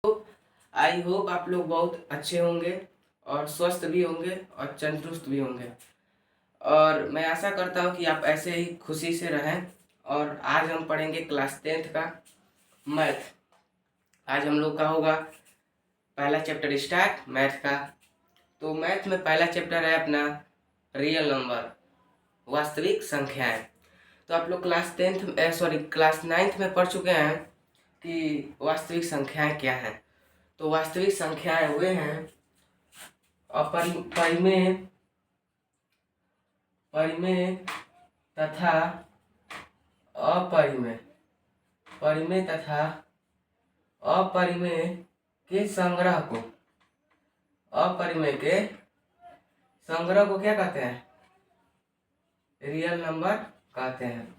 I hope आप लोग बहुत अच्छे होंगे और स्वस्थ भी होंगे और तंदुरुस्त भी होंगे। और मैं आशा करता हूँ कि आप ऐसे ही खुशी से रहें। और आज हम पढ़ेंगे क्लास 10th का मैथ। आज हम लोग का होगा पहला चैप्टर स्टार्ट मैथ का। तो मैथ में पहला चैप्टर है अपना रियल नंबर, वास्तविक संख्याएं। तो आप लोग क्लास 9th में पढ़ चुके हैं कि वास्तविक संख्याएं क्या हैं। तो वास्तविक संख्याएं वे हैं परिमेय परिमेय तथा अपरिमेय परिमेय तथा अपरिमेय के संग्रह को अपरिमेय के संग्रह को क्या कहते हैं? रियल नंबर कहते हैं।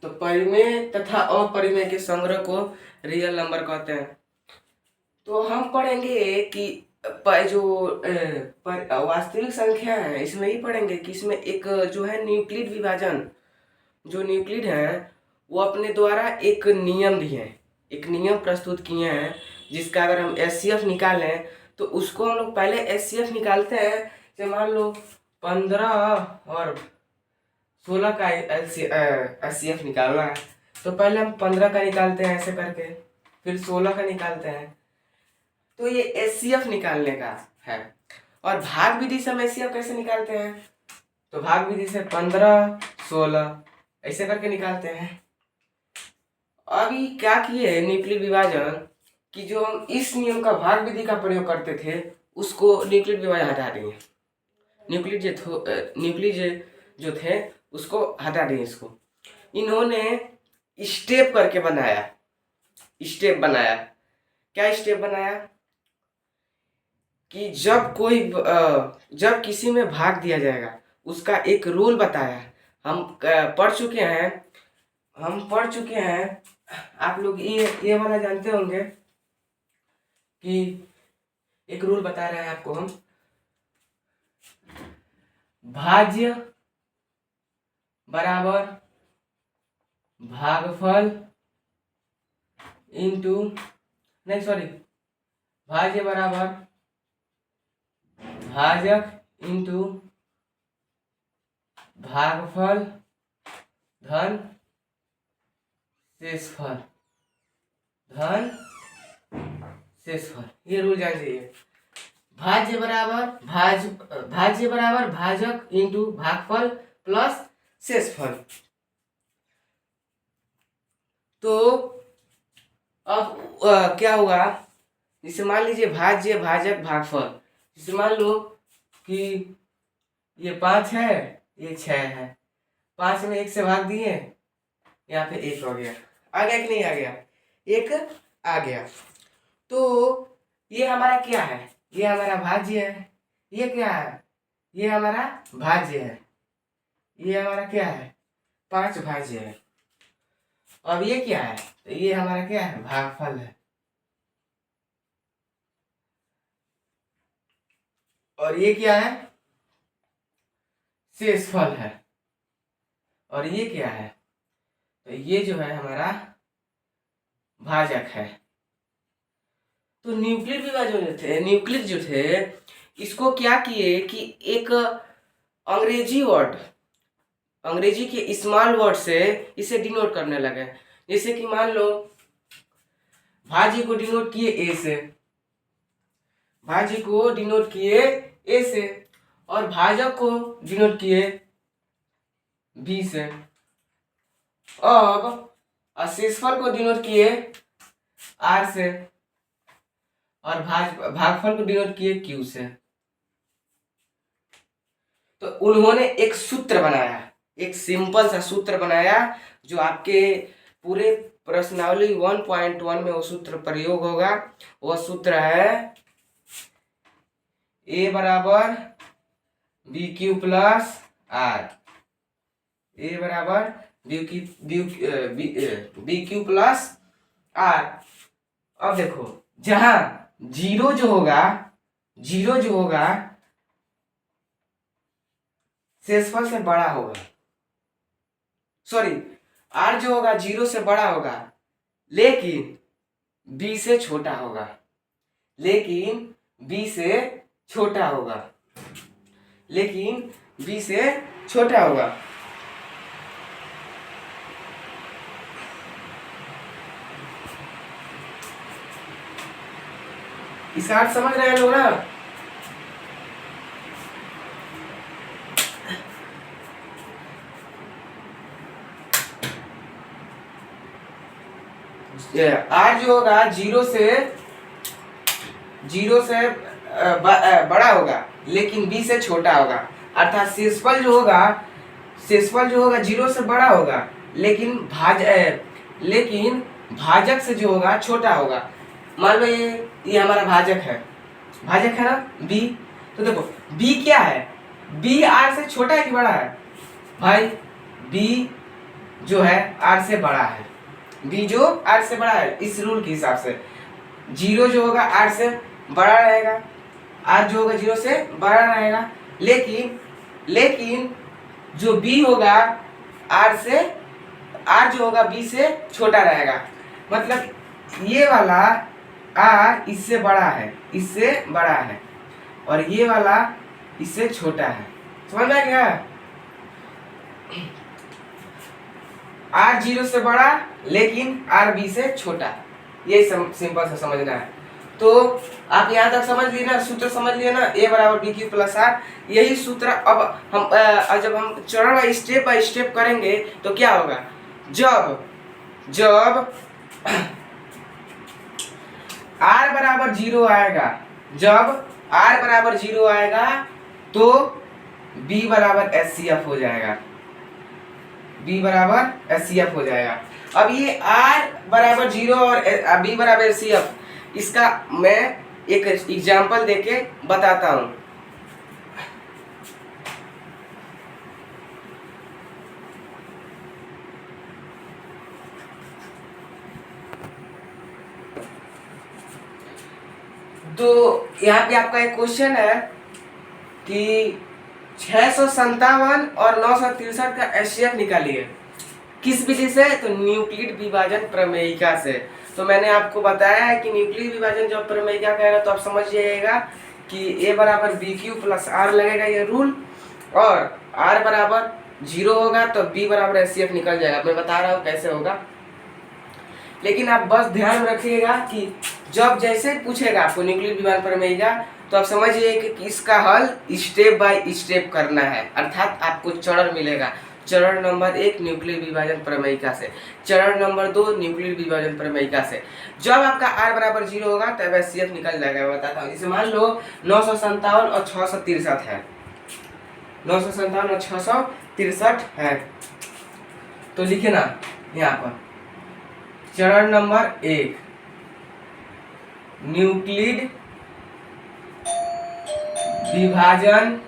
तो परिमेय तथा अपरिमेय के संग्रह को रियल नंबर कहते हैं। तो हम पढ़ेंगे कि जो वास्तविक संख्या है इसमें ही पढ़ेंगे कि इसमें एक जो है न्यूक्लिड विभाजन, जो न्यूक्लिड है वो अपने द्वारा एक नियम दिए हैं, एक नियम प्रस्तुत किए हैं, जिसका अगर हम एचसीएफ निकालें तो उसको हम लोग पहले एचसीएफ निकालते हैं। जैसे मान लो 15 और 16 का एचसीएफ निकालना है तो पहले हम 15 का निकालते हैं ऐसे करके, फिर 16 का निकालते हैं। तो ये एचसीएफ निकालने का है। और भाग विधि से हम एचसीएफ कैसे निकालते हैं? तो भाग विधि से 15 16 ऐसे करके निकालते हैं। अभी क्या किए न्यूक्लिड विभाजन कि जो हम इस नियम का भाग विधि का प्रयोग करते थे उसको न्यूक्लिड विभाजन हटा देंगे। न्यूक्लिड जो थे उसको हटा देंगे। इसको इन्होंने स्टेप करके बनाया। स्टेप बनाया, क्या स्टेप बनाया कि जब किसी में भाग दिया जाएगा उसका एक रूल बताया। हम पढ़ चुके हैं। आप लोग ये वाला जानते होंगे कि एक रूल बता रहे हैं आपको हम। भाज्य बराबर भागफल भाज्य बराबर भाजक इंटू भागफल धन शेषफल ये रूल जान जाइए। भाज्य बराबर भाजक इंटू भागफल प्लस शेषफल। तो अब क्या होगा, जैसे मान लीजिए भाज्य भाजक भागफल। जैसे मान लो कि ये 5 है, ये 6 है। 5 में 1 से भाग दिए, यहाँ पे 1 हो गया। आ गया कि नहीं आ गया? 1 आ गया। तो ये हमारा क्या है? ये हमारा भाज्य है। ये क्या है? ये हमारा भाज्य है। ये हमारा क्या है? 5 भाज्य है। अब ये क्या है? तो ये हमारा क्या है? भागफल है। और ये क्या है? शेषफल है। और ये क्या है? तो ये जो है हमारा भाजक है। तो न्यूक्लिड जो थे इसको क्या किए कि एक अंग्रेजी के स्मॉल वर्ड से इसे डिनोट करने लगे। जैसे कि मान लो भाजी को डिनोट किए ए से और भाजक को डिनोट किए बी से। अब शेषफल को डिनोट किए आर से और भागफल को डिनोट किए क्यू से। तो उन्होंने एक सूत्र बनाया, एक सिंपल सा सूत्र बनाया जो आपके पूरे प्रश्नावली 1.1 में वो सूत्र प्रयोग होगा। वो सूत्र है ए बराबर बी क्यू प्लस आर। ए बराबर बी क्यू प्लस आर। अब देखो जहां जीरो जो होगा शेषफल से बड़ा होगा। सॉरी, आर जो होगा 0 से बड़ा होगा लेकिन बी से छोटा होगा, लेकिन बी से छोटा होगा, लेकिन बी से छोटा होगा। इसका अर्थ समझ रहे हैं लोग ना? आर जो होगा जीरो से बड़ा होगा, लेकिन बी से छोटा होगा। अर्थात शेषफल जो होगा जीरो से बड़ा होगा, लेकिन भाजक से जो होगा छोटा होगा। मान लो ये हमारा भाजक है ना बी। तो देखो बी क्या है, बी आर से छोटा है कि बड़ा है भाई? बी जो है आर से बड़ा है, बी जो आर से बड़ा है। इस रूल के हिसाब से जीरो जो होगा आर से बड़ा रहेगा, आर जो होगा जीरो से बड़ा रहेगा, लेकिन जो बी होगा आर जो होगा बी से छोटा रहेगा। मतलब ये वाला आर इससे बड़ा है और ये वाला इससे छोटा है। समझ में आ गया? आर जीरो से बड़ा लेकिन आर बी से छोटा, यही सिंपल से समझना है। तो आप यहाँ तक समझ लिए ना, सूत्र समझ लिए ना, ए बराबर बी क्यू प्लस आर। यही सूत्र अब हम जब हम चरण बाई स्टेप करेंगे तो क्या होगा, जब आर बराबर जीरो आएगा, तो बी बराबर एचसीएफ हो जाएगा, अब ये आर बराबर जीरो और बी बराबर एचसीएफ, इसका मैं एक एग्जांपल देके बताता हूं। तो यहाँ पे आपका एक क्वेश्चन है कि 657 और 963 का एचसीएफ निकालिए। किस विधि से? तो न्यूक्लिड विभाजन प्रमेयिका से। तो मैंने आपको बताया है कि न्यूक्लिड विभाजन जब प्रमेयिका कहेगा तो आप समझ जाइएगा कि ए बराबर बी क्यू प्लस आर लगेगा ये रूल, और आर बराबर जीरो होगा तो बी बराबर एचसीएफ निकल जाएगा। मैं बता रहा हूँ कैसे होगा, लेकिन आप बस ध्यान रखिएगा कि जब जैसे पूछेगा आपको न्यूक्लिड विभाजन प्रमेयिका तो आप समझिए कि इसका हल स्टेप बाय स्टेप करना है। अर्थात आपको चरण मिलेगा, चरण नंबर 1 न्यूक्लिड विभाजन प्रमेयिका से, चरण नंबर 2 न्यूक्लिड विभाजन प्रमेयिका से। जब आपका आर बराबर जीरो होगा तब एचसीएफ निकल जाएगा। मैं बताता हूँ। जैसे मान लो 957 और 663 है, 957 और 663 है, तो लिखे ना यहाँ पर चरण नंबर 1 न्यूक्लिड विभाजन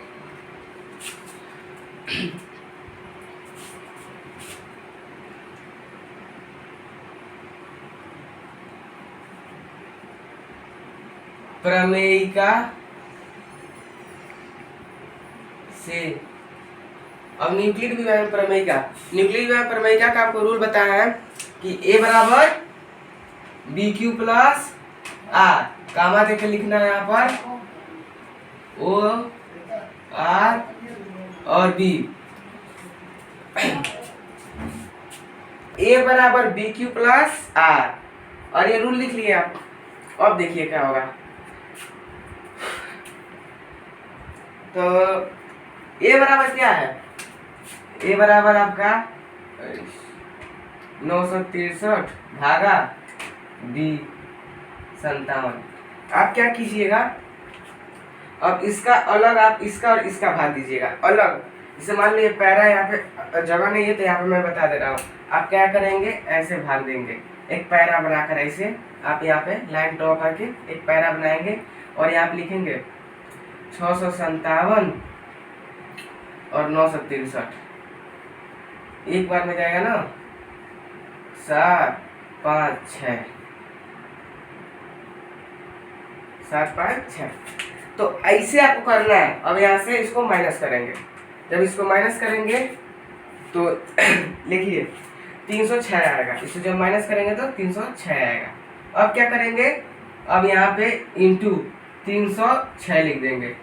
प्रमेयिका से। अब न्यूक्लिड विभाजन प्रमेयिका का आपको रूल बताया है कि ए बराबर बी क्यू प्लस आर, कामा देके लिखना है यहाँ पर ओ आर और बी। ए बराबर बी क्यू प्लस आर, और ये रूल लिख लिए आप। अब देखिए क्या होगा। तो ए बराबर क्या है, ए बराबर आपका 963 भागा बी 57। आप क्या कीजिएगा, अब इसका अलग आप इसका और इसका भाग दीजिएगा अलग। जैसे मान लीजिए पैरा यहाँ पे जगह नहीं है तो यहाँ पे मैं बता दे रहा हूँ। आप क्या करेंगे, ऐसे भाग देंगे, एक पैरा बनाकर ऐसे आप यहाँ पे लाइन ड्रॉ करके एक पैरा बनाएंगे और यहाँ पे लिखेंगे 657 और 963, एक बार में जाएगा ना 7 5 6, 7 5 6। तो ऐसे आपको करना है। अब यहाँ से इसको माइनस करेंगे, जब इसको माइनस करेंगे तो लिखिए 306 आएगा। इससे जब माइनस करेंगे तो 306 आएगा। अब क्या करेंगे, अब यहाँ पे इंटू 306 लिख देंगे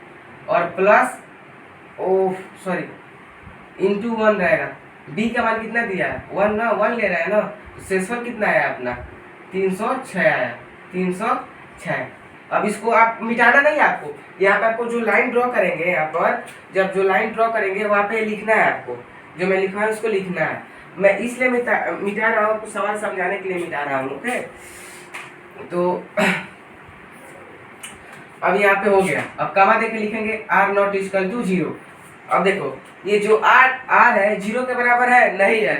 और प्लस इंटू 1 रहेगा। बी का मान कितना दिया है 1 ना, 1 ले रहा है ना, तो शेषफल कितना आया अपना 306 आया, 306। अब इसको आप मिटाना नहीं है आपको, यहाँ पे आपको जो लाइन ड्रॉ करेंगे, यहाँ पर जब जो लाइन ड्रॉ करेंगे वहाँ पे लिखना है आपको, जो मैं लिखा है उसको लिखना है। मैं इसलिए मिटा रहा हूँ, आपको सवाल समझाने के लिए मिटा रहा हूँ। ओके, तो अब यहाँ पे हो गया। अब कमा देके लिखेंगे आर नॉट इक्वल टू 0। अब देखो ये जो आर है 0 के बराबर है नहीं है,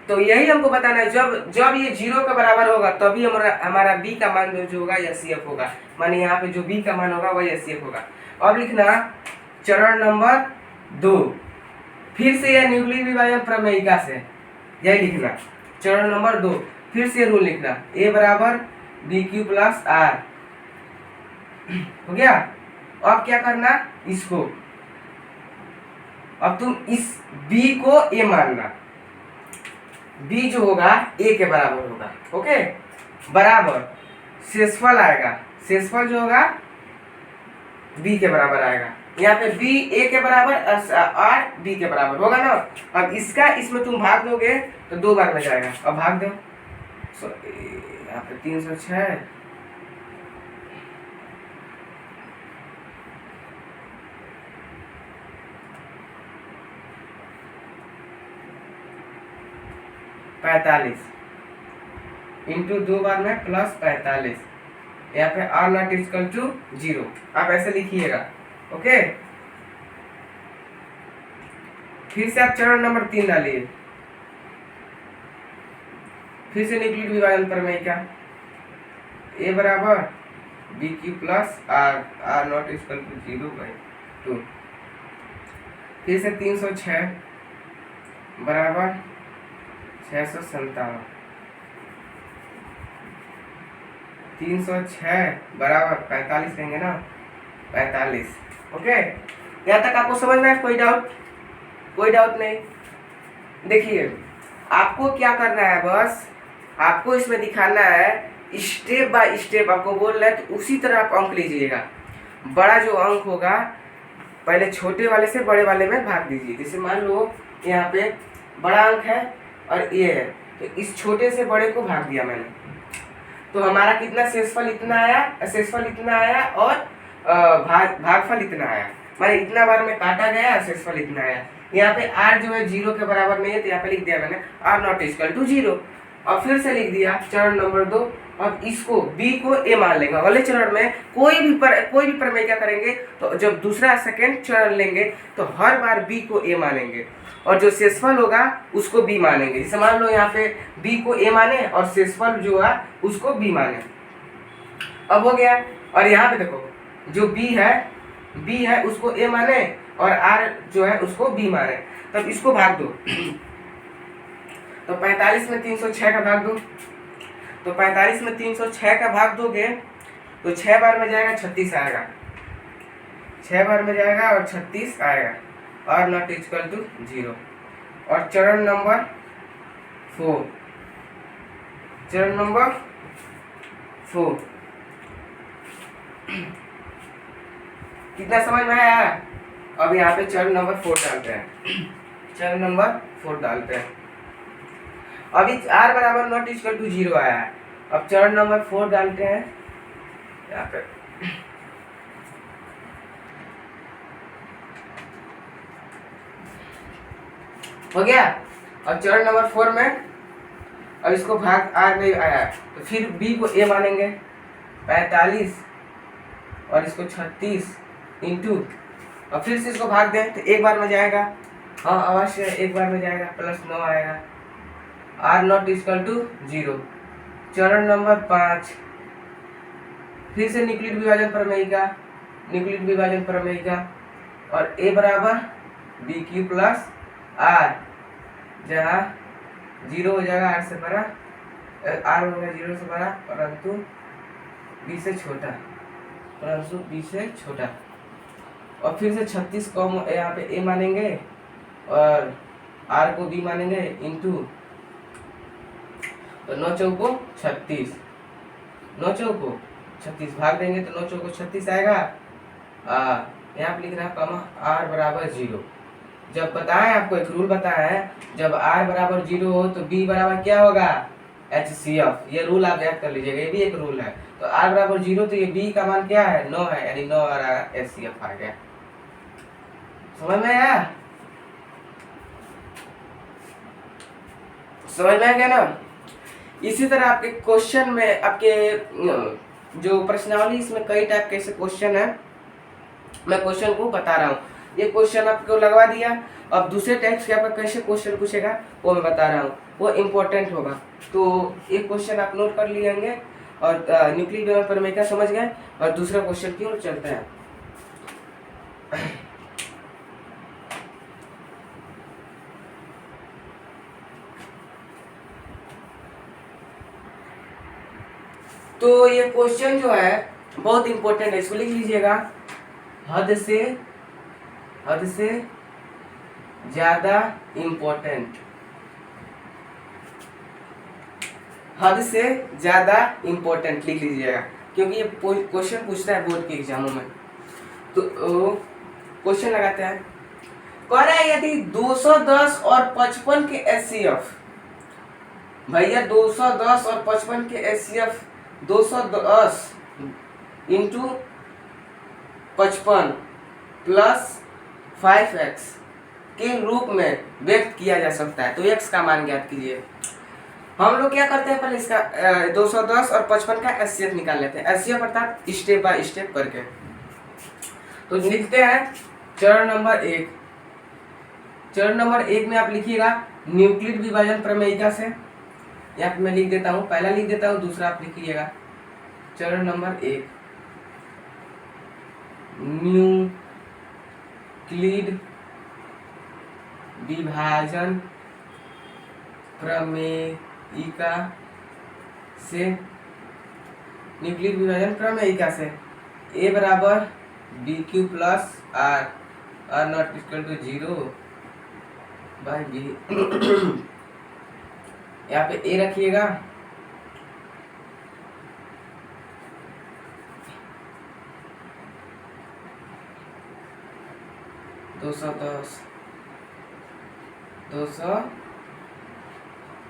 तो यही हमको बताना है। जब ये 0 के बराबर होगा तभी हमारा बी का मान जो होगा एचसीएफ होगा, माने यहाँ पे जो बी का मान होगा वही एचसीएफ होगा। अब लिखना चरण नंबर 2, फिर से यह न्यूक्लियर विभाजन प्रमेयिका से, यही लिखना चरण नंबर 2, फिर से रूल लिखना ए बराबर बी क्यू प्लस आर। हो गया। अब क्या करना, इसको अब तुम इस b को a मानना, b जो होगा a के बराबर होगा। ओके, बराबर शेषफल आएगा, शेषफल जो होगा b के बराबर आएगा। यहाँ पे b a के बराबर r b के बराबर होगा ना। अब इसका इसमें तुम भाग दोगे तो 2 बार में जाएगा। अब भाग दो, यहाँ पे 306 45 इंटू 2 बार में प्लस 45, यहाँ पे आर नॉट इक्वल टू 0। आप ऐसे लिखिएगा। ओके, फिर से आप चरण नंबर 3 डालिए, फिर से न्यूक्लियर विभाजन प्रमेय का ए बराबर B Q plus R not equal to 0/2, फिर से 306 बराबर 657, 306 बराबर 45 लेंगे ना, 45। ओके, यहाँ तक आपको समझ में है? कोई डाउट? कोई डाउट नहीं। देखिए आपको क्या करना है, बस आपको इसमें दिखाना है स्टेप बाय स्टेप। आपको बोल रहा है तो उसी तरह आप अंक लीजिएगा। बड़ा जो अंक होगा पहले छोटे वाले से बड़े वाले में भाग दीजिए। जैसे मान लो यहाँ पे बड़ा अंक है और ये है, तो इस छोटे से बड़े को भाग दिया मैंने, तो हमारा कितना शेषफल इतना आया, शेषफल इतना आया और भागफल इतना आया, माने इतना बार में काटा गया, शेषफल इतना आया। यहाँ पे r जो है 0 के बराबर नहीं है, तो यहाँ पे लिख दिया मैंने r नॉट इक्वल टू 0। और फिर से लिख दिया चरण नंबर 2। अब इसको b को a मान लेंगे। अगले चरण में कोई भी प्रमेय क्या करेंगे, तो जब दूसरा सेकंड चरण लेंगे तो हर बार b को a मानेंगे और जो शेषफल होगा उसको b मानेंगे। जैसे मान लो यहाँ पे b को a माने और शेषफल जो है उसको b माने। अब हो गया। और यहाँ पे देखो जो b है उसको a माने और r जो है उसको b माने। तब इसको भाग दो, तो 45 में 306 का भाग दो, तो 45 में 306 का भाग दोगे तो 6 बार में जाएगा 36 आएगा, 6 बार में जाएगा और 36 आएगा, और नॉट इक्वल टू 0। और चरण नंबर 4, चरण नंबर 4 कितना समझ में आया? अब यहाँ पे चरण नंबर 4 डालते हैं, चरण नंबर 4 डालते हैं। अभी r बराबर नॉट इक्वल टू 0 आया है। अब चरण नंबर 4 डालते हैं यहाँ पे। हो गया। अब चरण नंबर 4 में अब इसको भाग r नहीं आया तो फिर b को a मानेंगे 45 और इसको 36 इंटू, और फिर से इसको भाग दें तो एक बार में जाएगा, हाँ अवश्य एक बार में जाएगा, प्लस 9 आएगा, r नॉट इक्वल टू 0। चरण नंबर 5 फिर से न्यूक्लियर विभाजन प्रमेयिका और a बराबर बी क्यू प्लस आर, जहाँ 0 हो जाएगा r से बड़ा, r होगा 0 से बड़ा परंतु b से छोटा, और फिर से 36 को यहाँ पे a मानेंगे और r को b मानेंगे इंटू तो 9 चौको 36, 9 चौको 36 भाग देंगे तो 9 चौको 36 आएगा। यहाँ पे लिख रहा है कॉमा r बराबर 0। जब बताएं आपको एक रूल बताया है, जब r बराबर 0 हो तो b बराबर क्या होगा, HCF। ये रूल आप याद कर लीजिएगा, ये भी एक रूल है। तो r बराबर 0 तो ये b का मान क्या है, 9 है, यानी 9 और HCF आ गया। समझ में आया, समझ में आ गया ना। इसी तरह आपके क्वेश्चन में आपके जो प्रश्नावली, इसमें कई टाइप के ऐसे क्वेश्चन है, मैं क्वेश्चन को बता रहा हूँ। ये क्वेश्चन आपको लगवा दिया। अब दूसरे टाइप्स के आपका कैसे क्वेश्चन पूछेगा वो मैं बता रहा हूँ, वो इम्पोर्टेंट होगा। तो एक क्वेश्चन आप नोट कर लिएंगे और न्यूक्लियर विमान परिमेय समझ गए, और दूसरा क्वेश्चन की ओर चलते हैं। तो ये क्वेश्चन जो है बहुत इंपॉर्टेंट है, इसको लिख लीजिएगा। हद से ज्यादा इंपॉर्टेंट, हद से ज्यादा इंपॉर्टेंट लिख लीजिएगा, क्योंकि ये क्वेश्चन पूछता है बोर्ड के एग्जामों में। तो क्वेश्चन लगाते हैं। कह रहा है यदि 210 और 55 के HCF, भैया 210 और 55 के HCF 210 इंटू 55 प्लस 5x के रूप में व्यक्त किया जा सकता है, तो x का मान ज्ञात कीजिए। हम लोग क्या करते हैं, पहले इसका 210 और 55 का HCF निकाल लेते हैं, HCF अर्थात स्टेप बाय स्टेप करके। तो लिखते हैं चरण नंबर 1। चरण नंबर 1 में आप लिखिएगा न्यूक्लियर विभाजन प्रमेयिका से। यहाँ पे मैं लिख देता हूँ, पहला लिख देता हूँ, दूसरा आप लिखिएगा। चरण नंबर 1 न्यूक्लियर विभाजन प्रमेयिका से, न्यूक्लियर विभाजन प्रमेयिका से A बराबर BQ plus R, R not equal to 0 by B। यहाँ पे A रखिएगा, दो सौ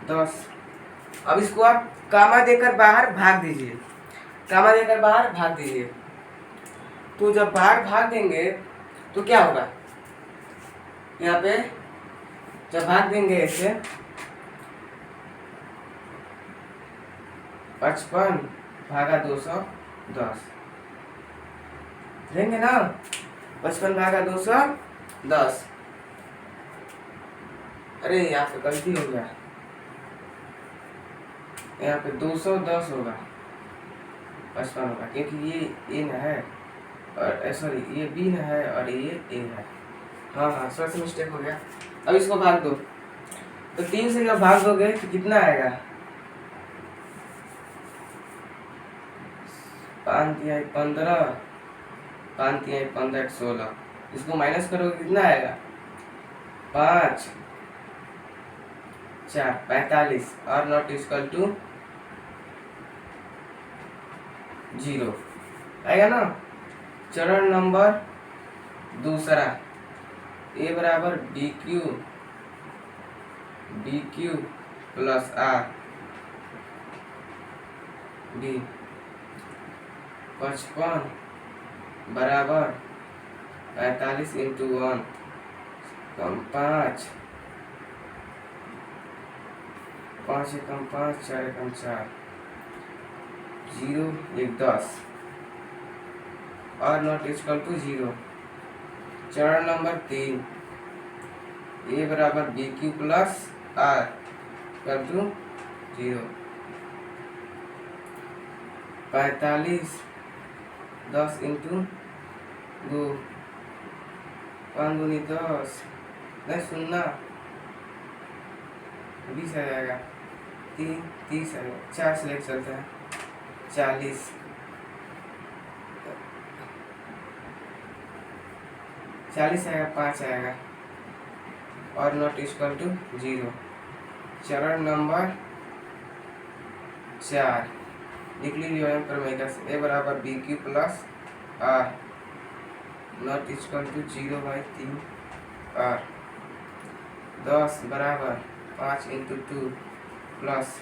दस। अब इसको आप कामा देकर बाहर भाग दीजिए, कामा देकर बाहर भाग दीजिए। तो जब बाहर भाग देंगे तो क्या होगा, यहाँ पे जब भाग देंगे ऐसे 55 भागा 210 देंगे ना, 55 भागा 210। अरे यहाँ पे गलती हो गया, यहाँ पे 210 होगा, 55 होगा, क्योंकि ये ए न है और सॉरी ये बी न है और ये ए है। हाँ हाँ थोड़ा सा मिस्टेक हो गया। अब इसको भाग दो, तो 3 से जब भाग दोगे तो कितना आएगा, 5 तिहाई 15, 5 तिहाई 15 16। इसको माइनस करोगे कितना आएगा, 5 4 45 और नॉट इक्वल टू 0 आएगा ना। चरण नंबर दूसरा A बराबर BQ प्लस R B 55 बराबर 45 इंटू 1 कम 5, 5 एकम 5, 4 एकम 4, 0 1 10 और नॉट इक्वल टू 0। चरण नंबर 3 A बराबर BQ plus R equal to 0। 45 10 into 2, 5 दूनी 10, नहीं सुनना 20 आ जाएगा, 3 30 आएगा, 4 से लेकर चलते हैं 40, 40 आएगा, 5 आएगा और नॉट इक्वल टू 0। चरण नंबर 4 लिख लीजिए क्रमिका से। ए बराबर B Q plus R not equal to 0/3 R. 10 बराबर 5 इंटू 2 प्लस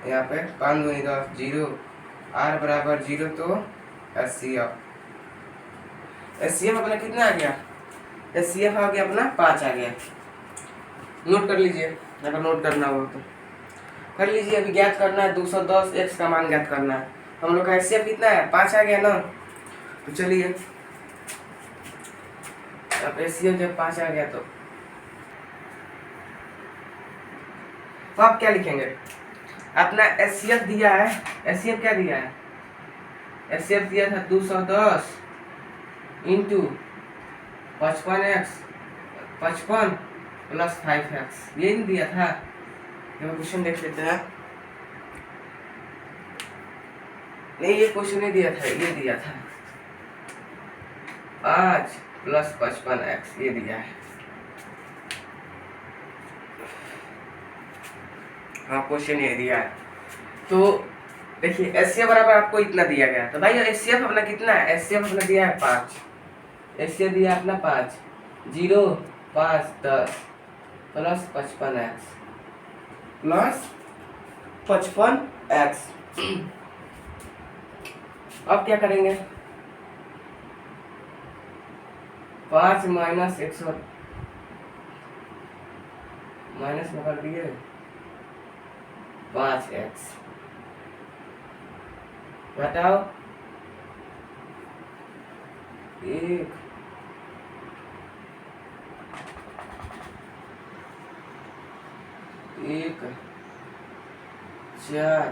यहाँ पे 5 दूनी 10 0 आर बराबर 0 तो एचसीएफ अपना कितना आ गया? एचसीएफ आ गया अपना 5 आ गया। नोट कर लीजिए अगर नोट करना हो तो कर लीजिए। अभी ज्ञात करना है 210 एक्स का मान ज्ञात करना है। हम लोग का एचसीएफ कितना है? 5 आ गया ना। तो चलिए अब एचसीएफ जब 5 आ गया तो आप क्या लिखेंगे? अपना एचसीएफ दिया है। एचसीएफ क्या दिया है? एचसीएफ दिया था 210 इंटू 55x 55 प्लस 5x, ये नहीं दिया था? क्वेश्चन देख लेते हैं। नहीं ये क्वेश्चन नहीं दिया था, ये दिया था 5 प्लस 55x, ये दिया है। हाँ क्वेश्चन ये दिया है। तो देखिए एचसीएफ बराबर आपको इतना दिया गया। तो भाई एचसीएफ अपना कितना है? एचसीएफ अपना दिया है 5। एचसीएफ दिया है अपना 5 0 5 10 प्लस 55x प्लस 55x। अब क्या करेंगे? 5 माइनस 100 माइनस में कर दिए 5x घटाओ 1 1 4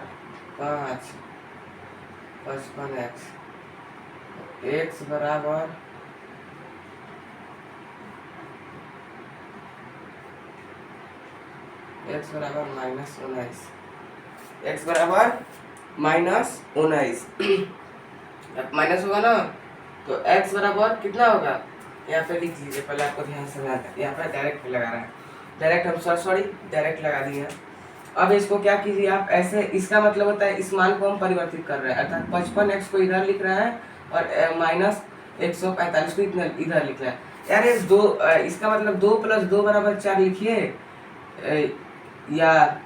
5 55x x बराबर x बराबर -19 x बराबर -19 माइनस होगा ना तो x बराबर कितना होगा? यहाँ पे लिख लीजिए, पहले आपको ध्यान से लगाना है। यहाँ पे डायरेक्ट लगा रहा है, डायरेक्ट हम सॉरी डायरेक्ट लगा दिए। अब इसको क्या कीजिए आप ऐसे, इसका मतलब होता है इस मान को हम परिवर्तित कर रहे हैं, अर्थात 55x को इधर लिख रहा है और -145 को इधर लिख रहा है। यार इस दो इसका मतलब 2 + 2 = 4 लिखिए या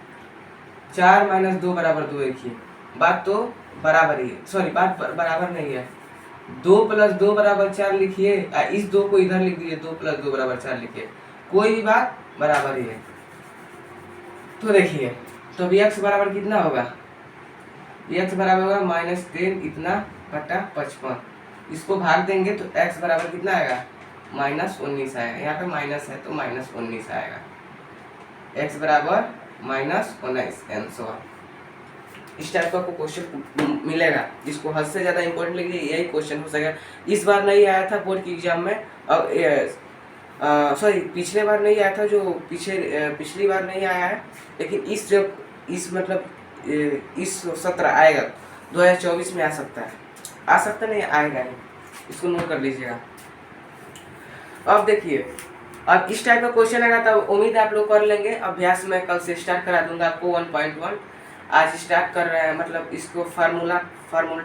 4 - 2 = 2 लिखिए। बात तो बराबर ही है, सॉरी बात बराबर नहीं है। 2 + 2 = 4 लिखिए, इस 2 को इधर लिख दीजिए, 2 + 2 = 4 लिखिए, कोई भी बात बराबर ही है। तो देखिए तो अभी x बराबर कितना होगा? x बराबर होगा -10 इतना बटा 55। इसको भाग देंगे तो x बराबर कितना आएगा? -19 आएगा। यहाँ पे माइनस है तो -19 आएगा। x बराबर -19 आंसर। इस टाइप का आपको क्वेश्चन मिलेगा, इसको हद से ज़्यादा इंपॉर्टेंट लगे यही क्वेश्चन हो सकेगा। इस बार नहीं आया था बोर्ड की एग्जाम में, अब सॉरी पिछले बार नहीं आया था, जो पिछली बार नहीं आया है, लेकिन इस सत्र आएगा 2024 में आ सकता है, नहीं आएगा नहीं, इसको नोट कर लीजिएगा। अब देखिए अब इस टाइप का क्वेश्चन आएगा तो उम्मीद आप लोग कर लेंगे। अभ्यास में कल से स्टार्ट करा दूंगा आपको 1.1 आज स्टार्ट कर रहे हैं, मतलब इसको फार्मूला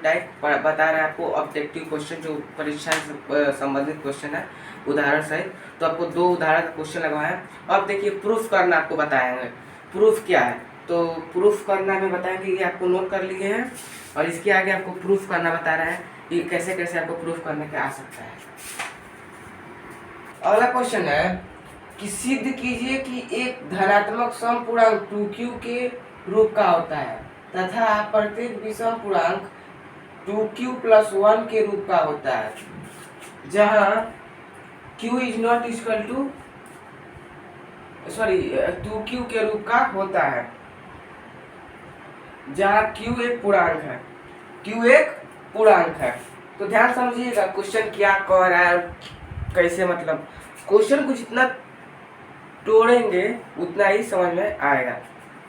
टाइप बता रहे हैं आपको। ऑब्जेक्टिव क्वेश्चन जो परीक्षा से संबंधित क्वेश्चन है उदाहरण सहित, तो आपको 2 उदाहरण क्वेश्चन लगवाए हैं। अब देखिए प्रूफ करना आपको बताएंगे। प्रूफ क्या है तो प्रूफ करना में बताएंगे, ये आपको नोट कर लिए हैं और इसके आगे आपको प्रूफ करना बता रहे हैं कि कैसे कैसे आपको प्रूफ करने का आ सकता है। अगला क्वेश्चन है कि सिद्ध कीजिए कि एक धनात्मक समपूर्णांक 2q के रूप का होता है तथा प्रत्येक विषम पूर्णांक 2q + 1 के रूप का होता है, जहां q is not equal to 2q के रूप का होता है, जहां q एक पूर्णांक है। q एक पूर्णांक है। तो ध्यान समझिएगा क्वेश्चन क्या कह रहा है, कैसे, मतलब क्वेश्चन को जितना तोड़ेंगे उतना ही समझ में आएगा।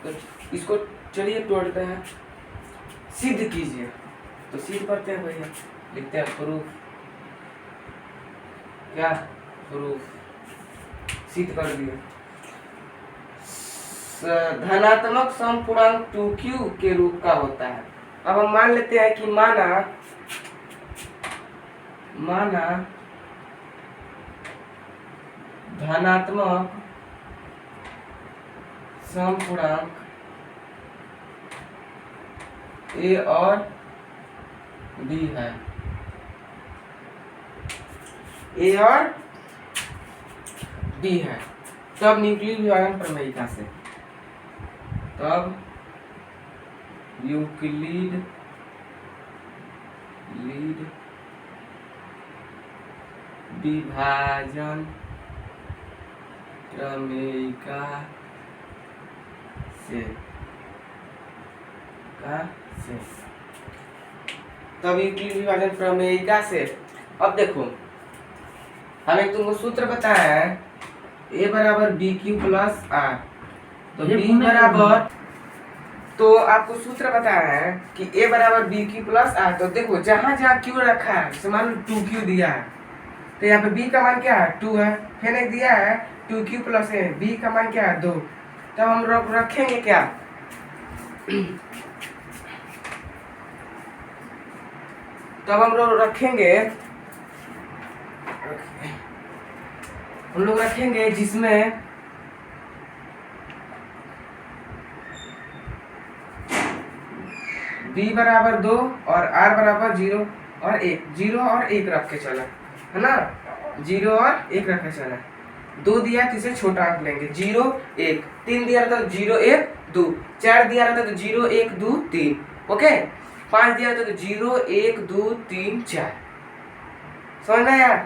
तो इसको चलिए तोड़ते हैं। सिद्ध कीजिए, तो सिद्ध करते हैं भैया, लिखते हैं प्रूफ। क्या प्रूफ? सिद्ध कर दिए। धनात्मक समपूर्णांक 2q के रूप का होता है। अब हम मान लेते हैं कि माना धनात्मक समपूर्णांक a और b है, a और b है, तब न्यूक्लियर विभाजन प्रमेयिका से यूक्लिड विभाजन प्रमेयिका से तब यूक्लिड विभाजन प्रमेयिका से। अब देखो हमें तुमको सूत्र बताया है a बराबर बी क्यू प्लस आर, तो b बराबर, तो आपको सूत्र बताया है कि a बराबर बी क्यू प्लस आर। तो देखो जहां जहां q रखा है, जैसे मान लो 2q दिया है, तो यहाँ पे b का मान क्या है 2 है, फिर एक दिया है 2q प्लस a, b का मान क्या है 2। तब हम रखेंगे क्या, तब हम लोग रखेंगे जिसमें b बराबर 2 और r बराबर 0 और 1, 0 और 1 रख के चला है ना, 0 और 1 रख के चला। 2 दिया तो इसे छोटा अंक लेंगे, 0 1, 3 दिया था तो 0 1 2, 4 दिया था तो 0 1 2 3, ओके, 5 दिया था तो 0 1 2 3 4, समझ में यार।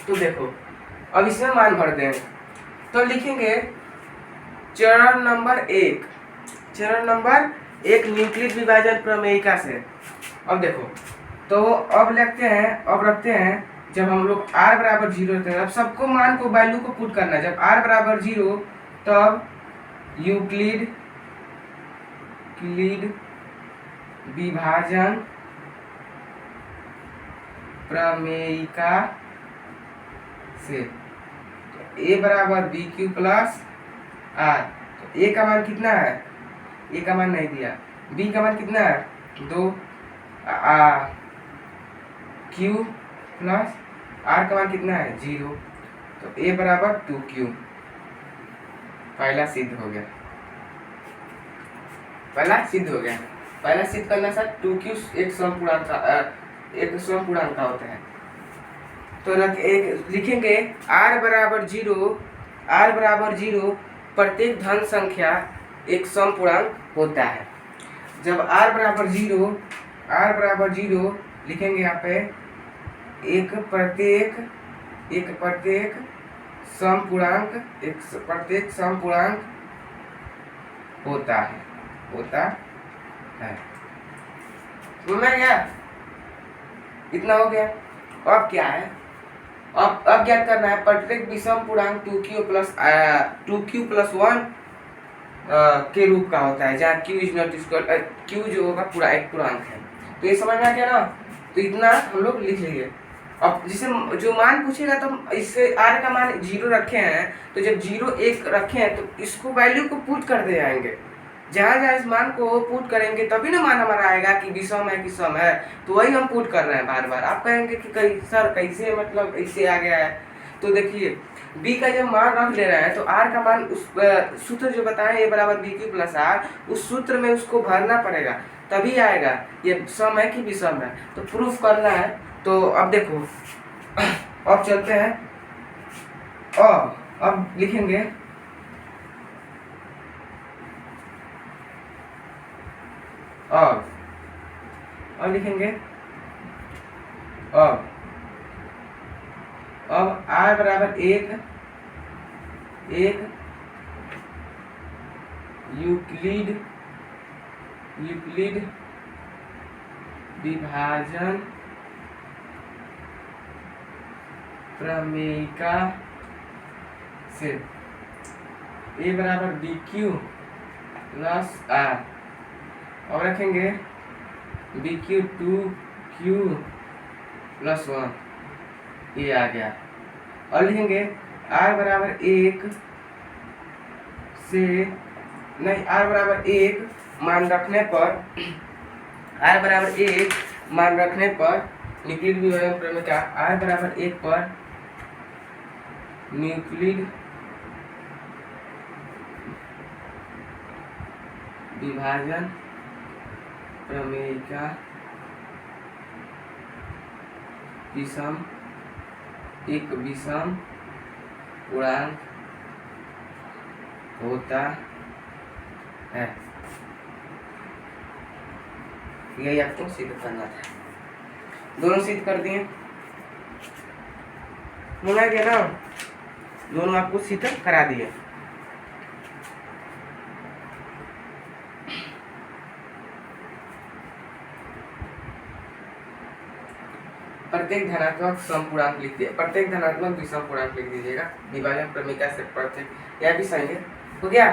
तो देखो अब इसमें मान भर दें, तो लिखेंगे चरण नंबर 1 न्यूक्लियर विभाजन प्रमेयिका से। अब देखो तो अब रखते हैं जब हम लोग r बराबर 0 रखते हैं, अब सबको मान को वैल्यू को पुट करना है। जब r बराबर 0 तब यूक्लिड विभाजन प्रमेयिका से a बराबर बी क्यू प्लस आर, तो a का मान कितना है, a का मान नहीं दिया, b का मान कितना है 2, q प्लस r का मान कितना है 0, तो a बराबर 2q। पहला सिद्ध हो गया, पहला सिद्ध करना सर 2q एक समपूर्णांक का होता है। तो लिखेंगे r बराबर 0 प्रत्येक धन संख्या एक समपूर्णांक होता है। जब r बराबर 0 लिखेंगे यहाँ पे एक प्रत्येक समपूर्णांक होता है। समझ में गया, इतना हो गया। अब क्या है, अब ज्ञात करना है प्रत्येक विषम पूर्णांक 2q प्लस 1 के रूप का होता है, जहाँ q is not equal, q जो होगा पूरा एक पूर्णांक है। तो ये समझ में आ गया ना, तो इतना हम लोग लिख लेंगे। अब जिसे जो मान पूछेगा तो इससे r का मान 0 रखे हैं, तो जब 0 1 रखे हैं तो इसको वैल्यू को पुट कर दे जाएंगे। जहाँ इस मान को पुट करेंगे तभी ना मान हमारा आएगा कि विषम है कि सम है, तो वही हम पुट कर रहे हैं बार बार। आप कहेंगे कि सर कैसे, मतलब ऐसे आ गया है। तो देखिए b का जब मान रख ले रहे हैं तो r का मान उस सूत्र जो बताए a बराबर बी क्यू प्लस आर, उस सूत्र में उसको भरना पड़ेगा, तभी आएगा ये सम है कि विषम है। तो प्रूफ करना है। तो अब देखो अब चलते हैं, अब लिखेंगे अब लिखेंगे अब r बराबर 1 यूक्लिड विभाजन प्रमेयिका से a बराबर बी क्यू प्लस आर, और रखेंगे बी क्यू 2q प्लस 1, ये आ गया। और लिखेंगे r बराबर 1 से नहीं, r बराबर 1 मान रखने पर न्यूक्लिड विभाजन प्रमेय का r बराबर 1 पर न्यूक्लिड विभाजन प्रमेय का एक विषम पूर्णांक होता है। यही आपको सिद्ध करना था। दोनों सिद्ध कर दिए, होना गया ना, दोनों आपको सिद्ध करा दिए। प्रत्येक धनात्मक समपूर्णांक लिख दिया, प्रत्येक धनात्मक विषम पूर्णांक लिख दीजिएगा विभाजन प्रमेय से प्रत्येक, यह भी सही है। हो गया।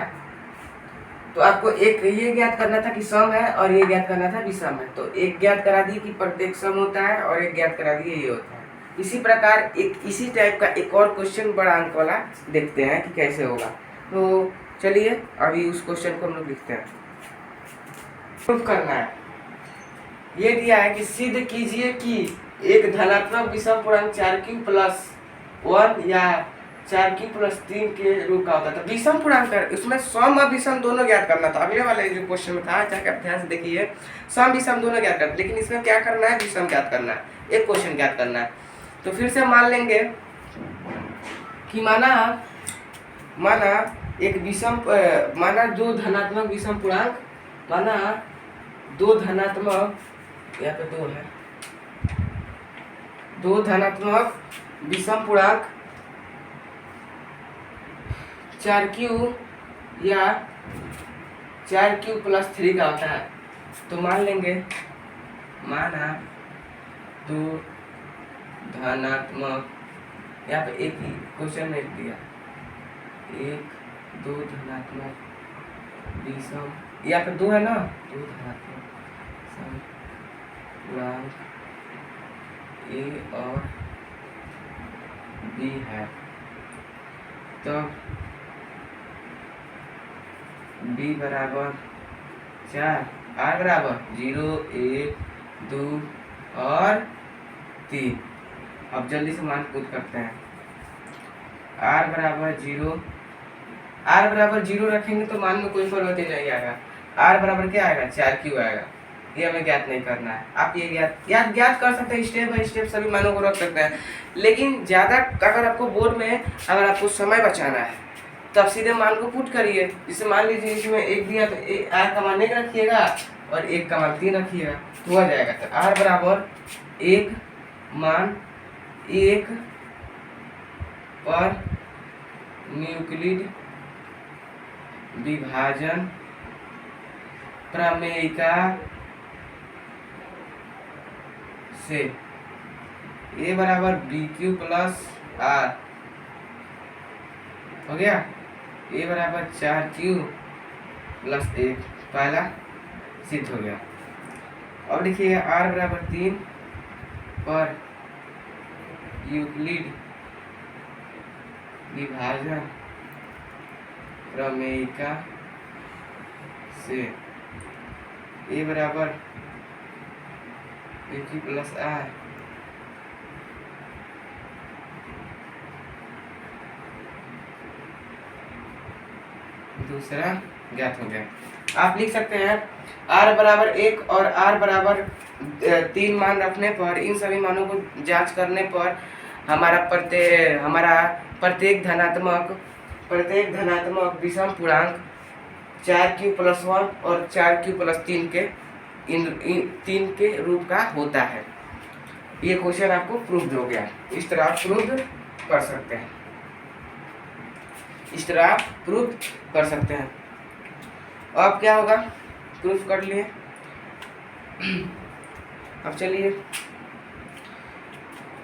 तो आपको एक ये ज्ञात करना था कि सम है और ये ज्ञात करना था विषम है। तो एक ज्ञात करा दिए कि प्रत्येक सम होता है और एक ज्ञात करा दिए ये होता है। इसी प्रकार एक इसी टाइप का एक और क्वेश्चन बड़ा अंक वाला देखते हैं कि कैसे होगा। तो चलिए अभी उस क्वेश्चन को हम लोग लिखते हैं। प्रूफ करना है, ये दिया है कि सिद्ध कीजिए कि एक धनात्मक विषम पूर्णांक 4q+1 या 4q+3 के रूप का होता था। विषम पूर्णांक इसमें सम और विषम दोनों ज्ञात करना था। अगले वाले जो क्वेश्चन में था, चाहे आप ध्यान से देखिए, सम विषम दोनों ज्ञात करना, लेकिन इसमें क्या करना है, विषम ज्ञात करना है, एक क्वेश्चन ज्ञात करना है। तो फिर से मान लेंगे कि माना एक विषम माना दो धनात्मक विषम पूर्णांक, माना दो धनात्मक, यहाँ पे दो है, दो धनात्मक विषम पूर्णांक 4q या 4q+3 का होता है। तो मान लेंगे, माना दो धनात्मक, यहाँ पे एक ही क्वेश्चन में दिया, एक दो धनात्मक विषम, यहाँ पे दो है ना, दो धनात्मक पूर्णांक ए और बी है। तो b बराबर 4, r बराबर 0, 1, 2 और 3। अब जल्दी से मान पुट करते हैं। r बराबर 0 रखेंगे तो मान में कोई परिवर्तन नहीं आएगा। r बराबर क्या आएगा, 4q आएगा। ये हमें ज्ञात नहीं करना है। आप ये ज्ञात कर सकते हैं, स्टेप बाय स्टेप सभी मानों को रख सकते हैं। लेकिन ज़्यादा अगर आपको बोर्ड में अगर आपको समय बचाना है तो आप सीधे मान को पुट करिए। जैसे मान लीजिए इसमें एक दिया तो r का मान 1 रखिएगा और 1 का मान 3 रखिएगा, तो हो जाएगा। तो r बराबर 1 मान 1 पर न्यूक्लिड विभाजन प्रमेयिका से a बराबर bq+r हो गया। a बराबर 4q+1 पहला सिद्ध हो गया। अब देखिए r बराबर 3 पर यूक्लिड विभाजन प्रमेयिका से a बराबर bq+r दूसरा ज्ञात हो गया। आप लिख सकते हैं r बराबर 1 और r बराबर 3 मान रखने पर, इन सभी मानों को जांच करने पर हमारा प्रत्येक धनात्मक विषम पूर्णांक 4q+1 और 4q+3 के इन 3 के रूप का होता है। ये क्वेश्चन आपको प्रूफ हो गया। इस तरह आप प्रूफ कर सकते हैं, इस तरह आप प्रूफ कर सकते हैं। अब क्या होगा, प्रूफ कर लिए। अब चलिए,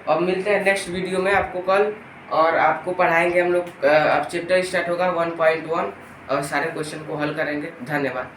अब मिलते हैं नेक्स्ट वीडियो में आपको कल, और आपको पढ़ाएंगे हम लोग। अब चैप्टर स्टार्ट होगा 1.1 और सारे क्वेश्चन को हल करेंगे। धन्यवाद।